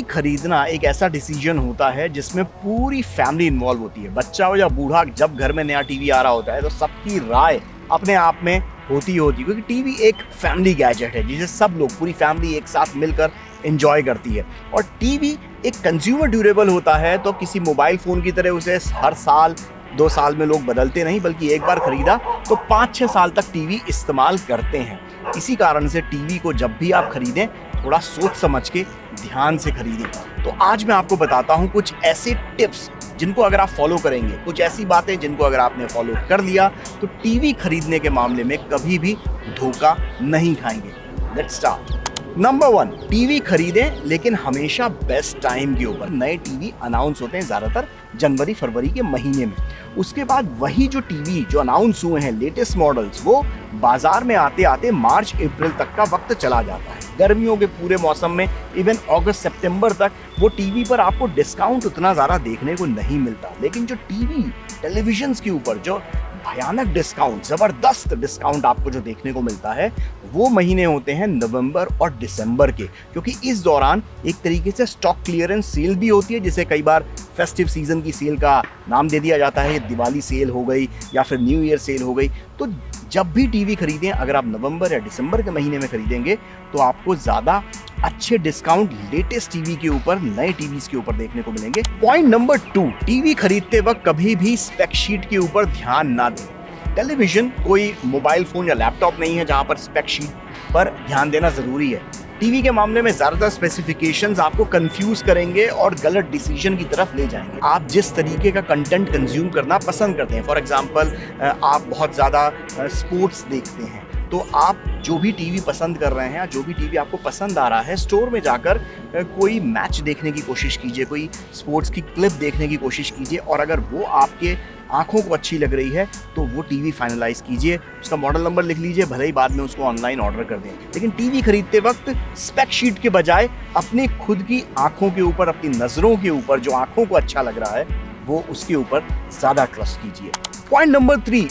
खरीदना एक ऐसा डिसीजन होता है जिसमें पूरी फैमिली इन्वॉल्व होती है। बच्चा हो या बूढ़ा, जब घर में नया टीवी आ रहा होता है तो सबकी राय अपने आप में होती है, क्योंकि टीवी एक फैमिली गैजेट है जिसे सब लोग, पूरी फैमिली एक साथ मिलकर एंजॉय करती है। और टीवी एक कंज्यूमर ड्यूरेबल होता है, तो किसी मोबाइल फ़ोन की तरह उसे हर साल 2 साल में लोग बदलते नहीं, बल्कि एक बार खरीदा तो 5-6 साल तक टीवी इस्तेमाल करते हैं। इसी कारण से टीवी को जब भी आप खरीदें थोड़ा सोच समझ के ध्यान से खरीदें। तो आज मैं आपको बताता हूँ कुछ ऐसे टिप्स जिनको अगर आप फॉलो करेंगे, कुछ ऐसी बातें जिनको अगर आपने फॉलो कर लिया तो टीवी खरीदने के मामले में कभी भी धोखा नहीं खाएंगे। Let's start. नंबर 1, टीवी खरीदें लेकिन हमेशा बेस्ट टाइम के ऊपर। नए टीवी अनाउंस होते हैं ज़्यादातर जनवरी फरवरी के महीने में। उसके बाद वही जो टीवी जो अनाउंस हुए हैं लेटेस्ट मॉडल्स, वो बाजार में आते आते मार्च अप्रैल तक का वक्त चला जाता है। गर्मियों के पूरे मौसम में इवन अगस्त सितंबर तक वो टीवी पर आपको डिस्काउंट उतना ज़्यादा देखने को नहीं मिलता। लेकिन जो टीवी टेलीविजन्स के ऊपर जो भयानक डिस्काउंट, ज़बरदस्त डिस्काउंट आपको जो देखने को मिलता है, वो महीने होते हैं नवंबर और दिसंबर के, क्योंकि इस दौरान एक तरीके से स्टॉक क्लियरेंस सेल भी होती है, जिसे कई बार फेस्टिव सीजन की सेल का नाम दे दिया जाता है। दिवाली सेल हो गई या फिर न्यू ईयर सेल हो गई। तो जब भी टीवी खरीदें, अगर आप नवंबर या दिसंबर के महीने में खरीदेंगे तो आपको ज़्यादा अच्छे डिस्काउंट लेटेस्ट टीवी के ऊपर, नए टीवीज के ऊपर देखने को मिलेंगे। पॉइंट नंबर 2, टीवी खरीदते वक्त कभी भी स्पेक शीट के ऊपर ध्यान ना दें। टेलीविजन कोई मोबाइल फोन या लैपटॉप नहीं है जहां पर स्पेक शीट पर ध्यान देना जरूरी है। टीवी के मामले में ज्यादातर स्पेसिफिकेशंस आपको कंफ्यूज करेंगे और गलत डिसीजन की तरफ ले जाएंगे। आप जिस तरीके का कंटेंट कंज्यूम करना पसंद करते हैं, फॉर एग्जांपल आप बहुत ज़्यादा स्पोर्ट्स देखते हैं, तो आप जो भी टीवी पसंद कर रहे हैं या जो भी टीवी आपको पसंद आ रहा है, स्टोर में जाकर कोई मैच देखने की कोशिश कीजिए, कोई स्पोर्ट्स की क्लिप देखने की कोशिश कीजिए, और अगर वो आपके आंखों को अच्छी लग रही है तो वो टीवी फाइनलाइज कीजिए, उसका मॉडल नंबर लिख लीजिए, भले ही बाद में उसको ऑनलाइन ऑर्डर कर दें। लेकिन टीवी खरीदते वक्त स्पेक शीट के बजाय अपनी खुद की आंखों के ऊपर, अपनी नज़रों के ऊपर, जो आंखों को अच्छा लग रहा है वो उसके ऊपर ज़्यादा ट्रस्ट कीजिए। पॉइंट नंबर 3,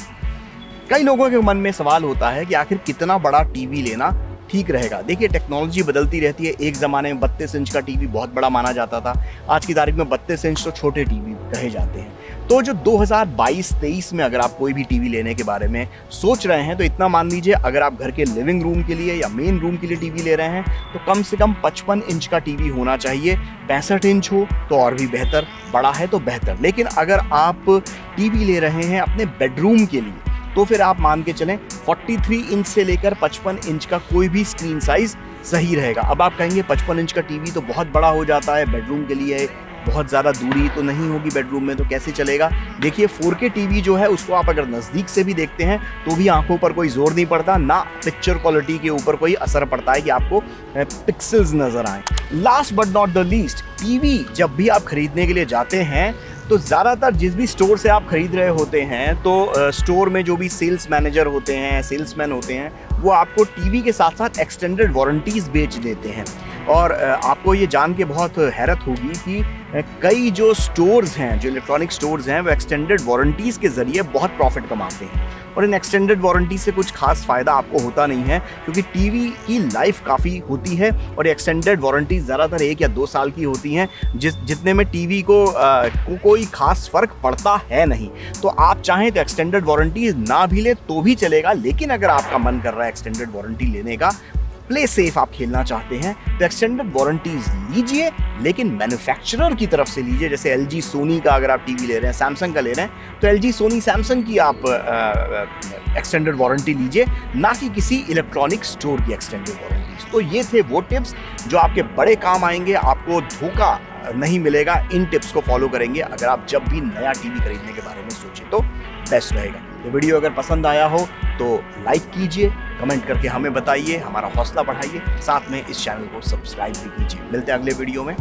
कई लोगों के मन में सवाल होता है कि आखिर कितना बड़ा टीवी लेना ठीक रहेगा। देखिए, टेक्नोलॉजी बदलती रहती है। एक ज़माने में 32 इंच का टीवी बहुत बड़ा माना जाता था, आज की तारीख में 32 इंच तो छोटे टीवी कहे जाते हैं। तो जो 2022-23 में अगर आप कोई भी टीवी लेने के बारे में सोच रहे हैं तो इतना मान लीजिए, अगर आप घर के लिविंग रूम के लिए या मेन रूम के लिए टीवी ले रहे हैं तो कम से कम 55 इंच का टीवी होना चाहिए। 65 इंच हो तो और भी बेहतर, बड़ा है तो बेहतर। लेकिन अगर आप टीवी ले रहे हैं अपने बेडरूम के लिए तो फिर आप मान के चलें 43 इंच से लेकर 55 इंच का कोई भी स्क्रीन साइज सही रहेगा। अब आप कहेंगे 55 इंच का टीवी तो बहुत बड़ा हो जाता है, बेडरूम के लिए बहुत ज़्यादा दूरी तो नहीं होगी बेडरूम में, तो कैसे चलेगा। देखिए, 4K टीवी जो है उसको आप अगर नज़दीक से भी देखते हैं तो भी आंखों पर कोई जोर नहीं पड़ता, ना पिक्चर क्वालिटी के ऊपर कोई असर पड़ता है कि आपको पिक्सल्स नज़र आए। Last but not the least, TV जब भी आप खरीदने के लिए जाते हैं तो ज़्यादातर जिस भी स्टोर से आप खरीद रहे होते हैं, तो स्टोर में जो भी सेल्स मैनेजर होते हैं, सेल्समैन होते हैं, वो आपको टीवी के साथ साथ एक्सटेंडेड वारंटीज़ बेच देते हैं। और आपको ये जान के बहुत हैरत होगी कि कई जो स्टोर्स हैं, जो इलेक्ट्रॉनिक स्टोर्स हैं, वो एक्सटेंडेड वारंटीज़ के ज़रिए बहुत प्रॉफिट कमाते हैं। और इन एक्सटेंडेड वारंटी से कुछ खास फ़ायदा आपको होता नहीं है, क्योंकि टीवी की लाइफ काफ़ी होती है और एक्सटेंडेड वारंटी ज़्यादातर 1 या 2 साल की होती हैं, जितने में टीवी को कोई खास फ़र्क पड़ता है नहीं। तो आप चाहें तो एक्सटेंडेड वारंटी ना भी ले तो भी चलेगा, लेकिन अगर आपका मन कर रहा है एक्सटेंडेड वारंटी लेने का, प्ले सेफ आप खेलना चाहते हैं, तो एक्सटेंडेड वारंटीज लीजिए, लेकिन मैन्युफैक्चरर की तरफ से लीजिए। जैसे LG सोनी का अगर आप टीवी ले रहे हैं, सैमसंग का ले रहे हैं, तो LG सोनी सैमसंग की आप एक्सटेंडेड वारंटी लीजिए, ना कि किसी इलेक्ट्रॉनिक स्टोर की एक्सटेंडेड वारंटीज। तो ये थे वो टिप्स जो आपके बड़े काम आएंगे, आपको धोखा नहीं मिलेगा इन टिप्स को फॉलो करेंगे अगर आप जब भी नया टीवी खरीदने के बारे में सोचें तो बेस्ट रहेगा। तो वीडियो अगर पसंद आया हो तो लाइक कीजिए, कमेंट करके हमें बताइए, हमारा हौसला बढ़ाइए, साथ में इस चैनल को सब्सक्राइब भी कीजिए। मिलते हैं अगले वीडियो में।